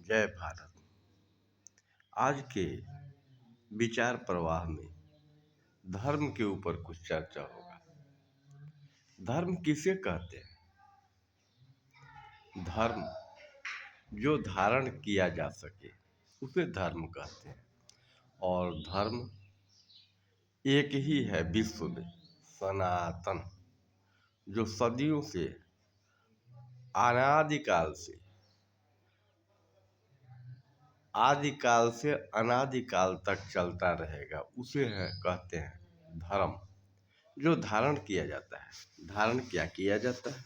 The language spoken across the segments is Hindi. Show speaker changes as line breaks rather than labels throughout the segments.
जय भारत। आज के विचार प्रवाह में धर्म के ऊपर कुछ चर्चा होगा। धर्म किसे कहते हैं? धर्म जो धारण किया जा सके उसे धर्म कहते हैं। और धर्म एक ही है विश्व में, सनातन, जो सदियों से, अनादिकाल से अनादिकाल तक चलता रहेगा। उसे कहते हैं धर्म, जो धारण किया जाता है। धारण क्या किया जाता है?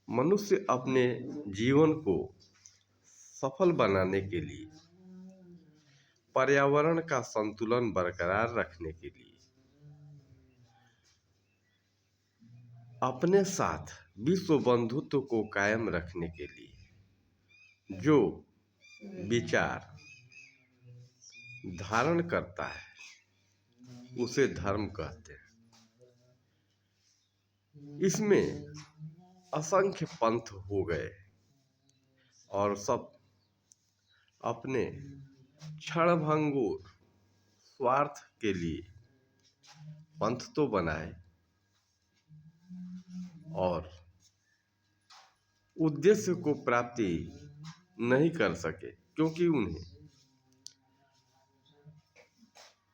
मनुष्य अपने जीवन को सफल बनाने के लिए, पर्यावरण का संतुलन बरकरार रखने के लिए, अपने साथ विश्व बंधुत्व को कायम रखने के लिए जो विचार धारण करता है उसे धर्म कहते हैं। इसमें असंख्य पंथ हो गए और सब अपने क्षणभंगुर स्वार्थ के लिए पंथ तो बनाए और उद्देश्य को प्राप्ति नहीं कर सके, क्योंकि उन्हें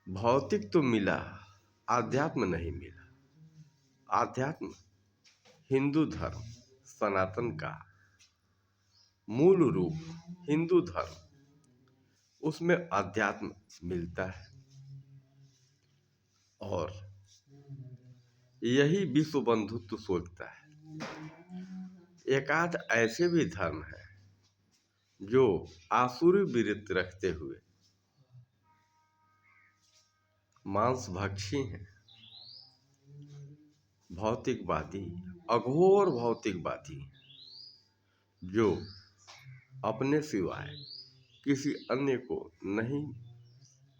भौतिक तो मिला, आध्यात्म नहीं मिला। आध्यात्म हिंदू धर्म सनातन का मूल रूप हिंदू धर्म, उसमें अध्यात्म मिलता है। और यही विश्व बंधुत्व सोचता है। एकाध ऐसे भी धर्म है जो आसुरी वृत्ति रखते हुए मांसभक्षी हैं, भौतिकवादी, अघोर भौतिकवादी, जो अपने सिवाय किसी अन्य को नहीं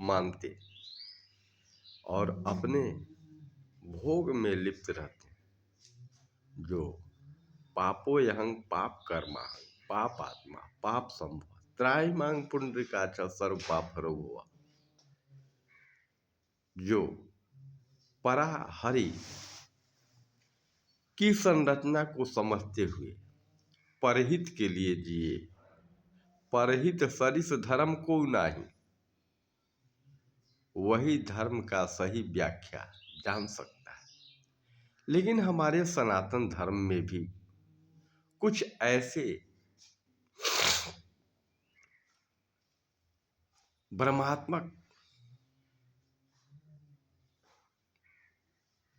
मानते और अपने भोग में लिप्त रहते हैं। जो पापो यहं पाप कर्मा पाप आत्मा पाप संभव त्राहिमांग पुंडरीकाच सर्व पाप हरो हुआ। जो परा हरि की संरचना को समझते हुए परहित के लिए जिए, परहित सरिस धर्म को नाही, वही धर्म का सही व्याख्या जान सकता है। लेकिन हमारे सनातन धर्म में भी कुछ ऐसे ब्रह्मात्मक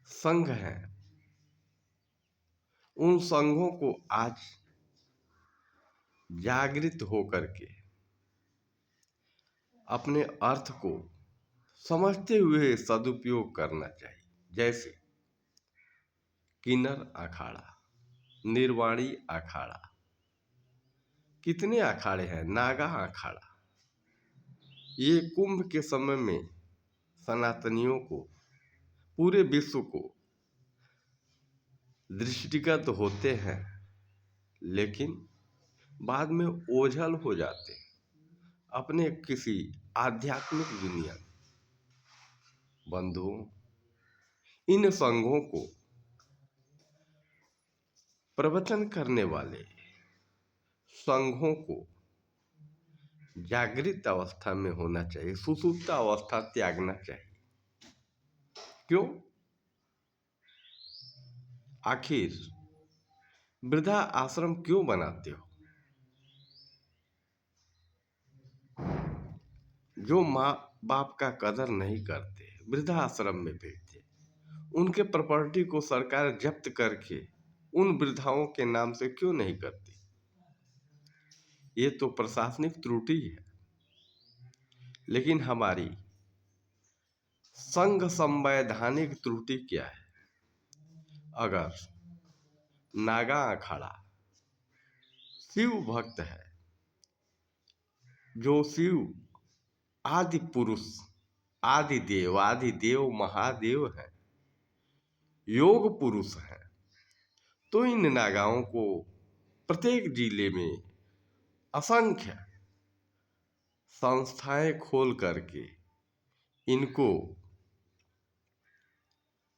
संघ हैं। उन संघों को आज जागृत होकर के अपने अर्थ को समझते हुए सदुपयोग करना चाहिए। जैसे किन्नर अखाड़ा, निर्वाणी अखाड़ा, कितने अखाड़े हैं, नागा अखाड़ा। ये कुंभ के समय में सनातनियों को, पूरे विश्व को दृष्टिगत होते हैं, लेकिन बाद में ओझल हो जाते अपने किसी आध्यात्मिक दुनिया में। बंधुओं, इन संघों को प्रवचन करने वाले संघों को जागृत अवस्था में होना चाहिए, सुसुप्त अवस्था त्यागना चाहिए। क्यों? आखिर वृद्धा आश्रम क्यों बनाते हो? जो माँ बाप का कदर नहीं करते, वृद्धा आश्रम में भेजते, उनके प्रॉपर्टी को सरकार जब्त करके उन वृद्धाओं के नाम से क्यों नहीं करती? ये तो प्रशासनिक त्रुटि है। लेकिन हमारी संघ संवैधानिक त्रुटि क्या है? अगर नागा अखाड़ा शिव भक्त है, जो शिव आदि पुरुष, आदि देव महादेव है, योग पुरुष है, तो इन नागाओं को प्रत्येक जिले में असंख्य संस्थाएं खोल करके इनको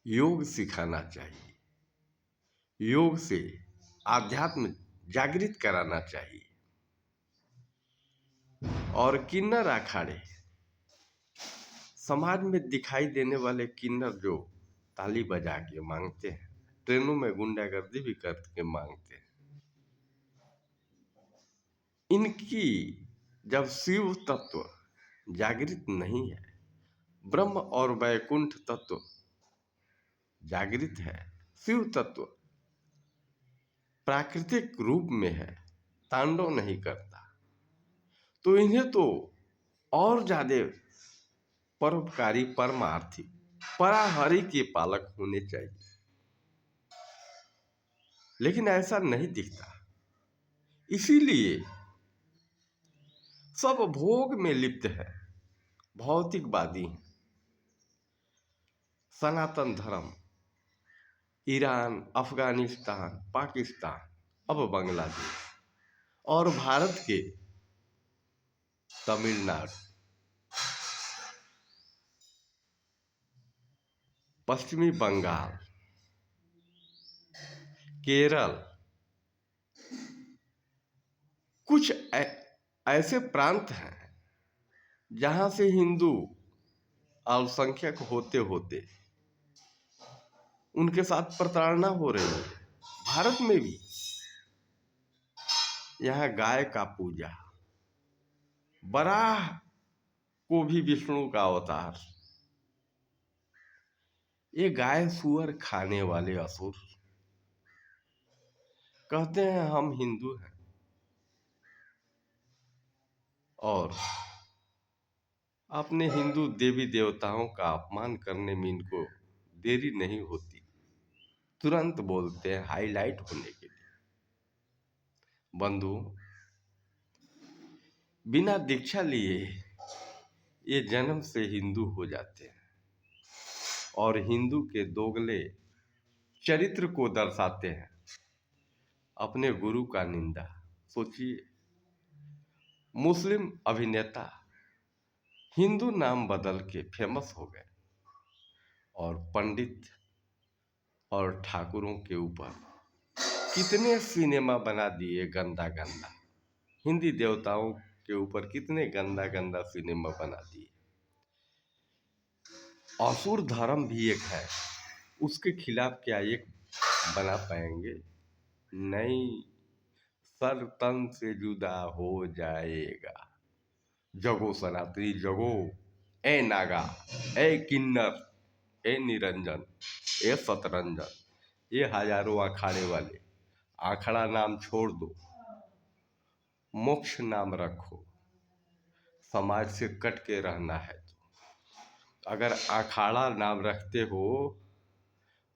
योग सिखाना चाहिए। योग से आध्यात्म जागृत कराना चाहिए। और किन्नर अखाड़े, समाज में दिखाई देने वाले किन्नर जो ताली बजा के मांगते हैं, ट्रेनों में गुंडागर्दी भी करके मांगते हैं, इनकी जब शिव तत्व जागृत नहीं है, ब्रह्म और वैकुंठ तत्व जागृत है, शिव तत्व प्राकृतिक रूप में है, तांडव नहीं करता, तो इन्हें तो और ज्यादा परोपकारी, परमार्थी, पराहरि के पालक होने चाहिए। लेकिन ऐसा नहीं दिखता। इसीलिए सब भोग में लिप्त है, भौतिकवादी हैं। सनातन धर्म ईरान, अफगानिस्तान, पाकिस्तान, अब बांग्लादेश और भारत के तमिलनाडु, पश्चिमी बंगाल, केरल, कुछ ऐसे प्रांत हैं जहां से हिंदू अल्पसंख्यक होते होते उनके साथ प्रताड़ना हो रही है। भारत में भी यहाँ गाय का पूजा, बराह को भी विष्णु का अवतार, ये गाय सुअर खाने वाले असुर कहते हैं हम हिंदू हैं, और अपने हिंदू देवी देवताओं का अपमान करने में इनको देरी नहीं होती, तुरंत बोलते हैं हाईलाइट होने के लिए। बंधु, बिना दीक्षा लिए ये जन्म से हिंदू हो जाते हैं और हिंदू के दोगले चरित्र को दर्शाते हैं, अपने गुरु का निंदा। सोचिए, मुस्लिम अभिनेता हिंदू नाम बदल के फेमस हो गए और पंडित और ठाकुरों के ऊपर कितने सिनेमा बना दिए गंदा गंदा, हिंदी देवताओं के ऊपर कितने गंदा गंदा सिनेमा बना दिए। असुर धर्म भी एक है, उसके खिलाफ क्या एक बना पाएंगे? नहीं, सर तन से जुदा हो जाएगा। जगो सनातनी जगो, ए नागा, ए किन्नर, ए निरंजन, ए सतरंजन, ये हजारों अखाड़े वाले, आखड़ा नाम छोड़ दो, मोक्ष नाम रखो। समाज से कट के रहना है तो अगर अखाड़ा नाम रखते हो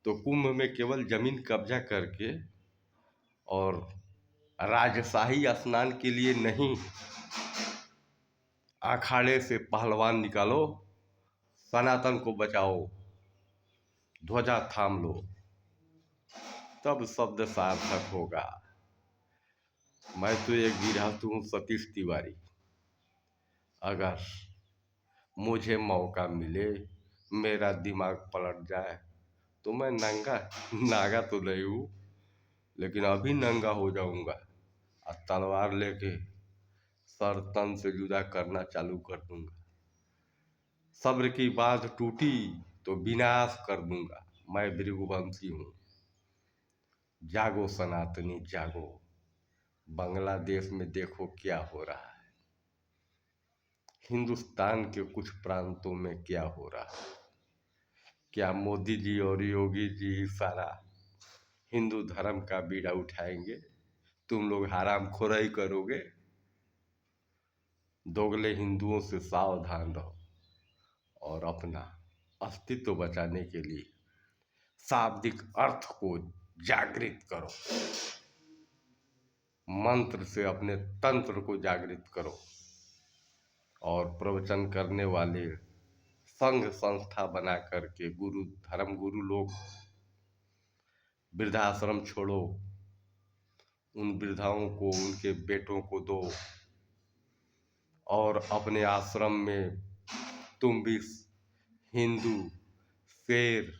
तो कुंभ में केवल जमीन कब्जा करके और राजशाही स्नान के लिए नहीं, अखाड़े से पहलवान निकालो, सनातन को बचाओ, ध्वजा थाम लो, तब शब्द सार्थक होगा। मैं तो एक गृहस्थ हूँ, सतीश तिवारी। अगर मुझे मौका मिले, मेरा दिमाग पलट जाए तो मैं नंगा नागा तो नहीं हूँ, लेकिन अभी नंगा हो जाऊंगा और तलवार लेके सर तन से जुदा करना चालू कर दूंगा। सब्र की बात टूटी तो विनाश कर दूंगा। मैं भृगुवंशी हूँ। जागो सनातनी जागो, बांग्लादेश में देखो क्या हो रहा है, हिंदुस्तान के कुछ प्रांतों में क्या हो रहा है। क्या मोदी जी और योगी जी ही सारा हिंदू धर्म का बीड़ा उठाएंगे? तुम लोग हराम खोराई करोगे। दोगले हिंदुओं से सावधान रहो और अपना अस्तित्व बचाने के लिए शाब्दिक अर्थ को जागृत करो, मंत्र से अपने तंत्र को जागृत करो और प्रवचन करने वाले संघ संस्था बना करके गुरु धर्म गुरु लोग, वृद्धाश्रम छोड़ो, उन वृद्धाओं को उनके बेटों को दो, और अपने आश्रम में तुम भी हिंदू शेर,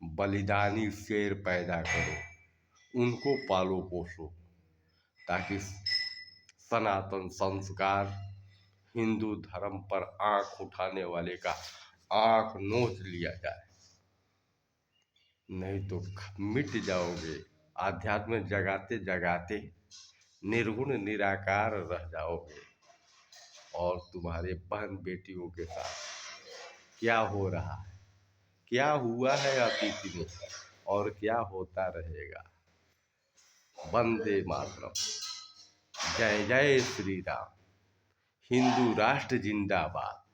बलिदानी शेर पैदा करो, उनको पालो पोसो, ताकि सनातन संस्कार, हिंदू धर्म पर आंख उठाने वाले का आंख नोच लिया जाए। नहीं तो मिट जाओगे, आध्यात्म जगाते जगाते निर्गुण निराकार रह जाओगे। और तुम्हारे बहन बेटियों के साथ क्या हो रहा है, क्या हुआ है अतीत में, और क्या होता रहेगा। वंदे मातरम। जय जय श्री राम। हिंदू राष्ट्र जिंदाबाद।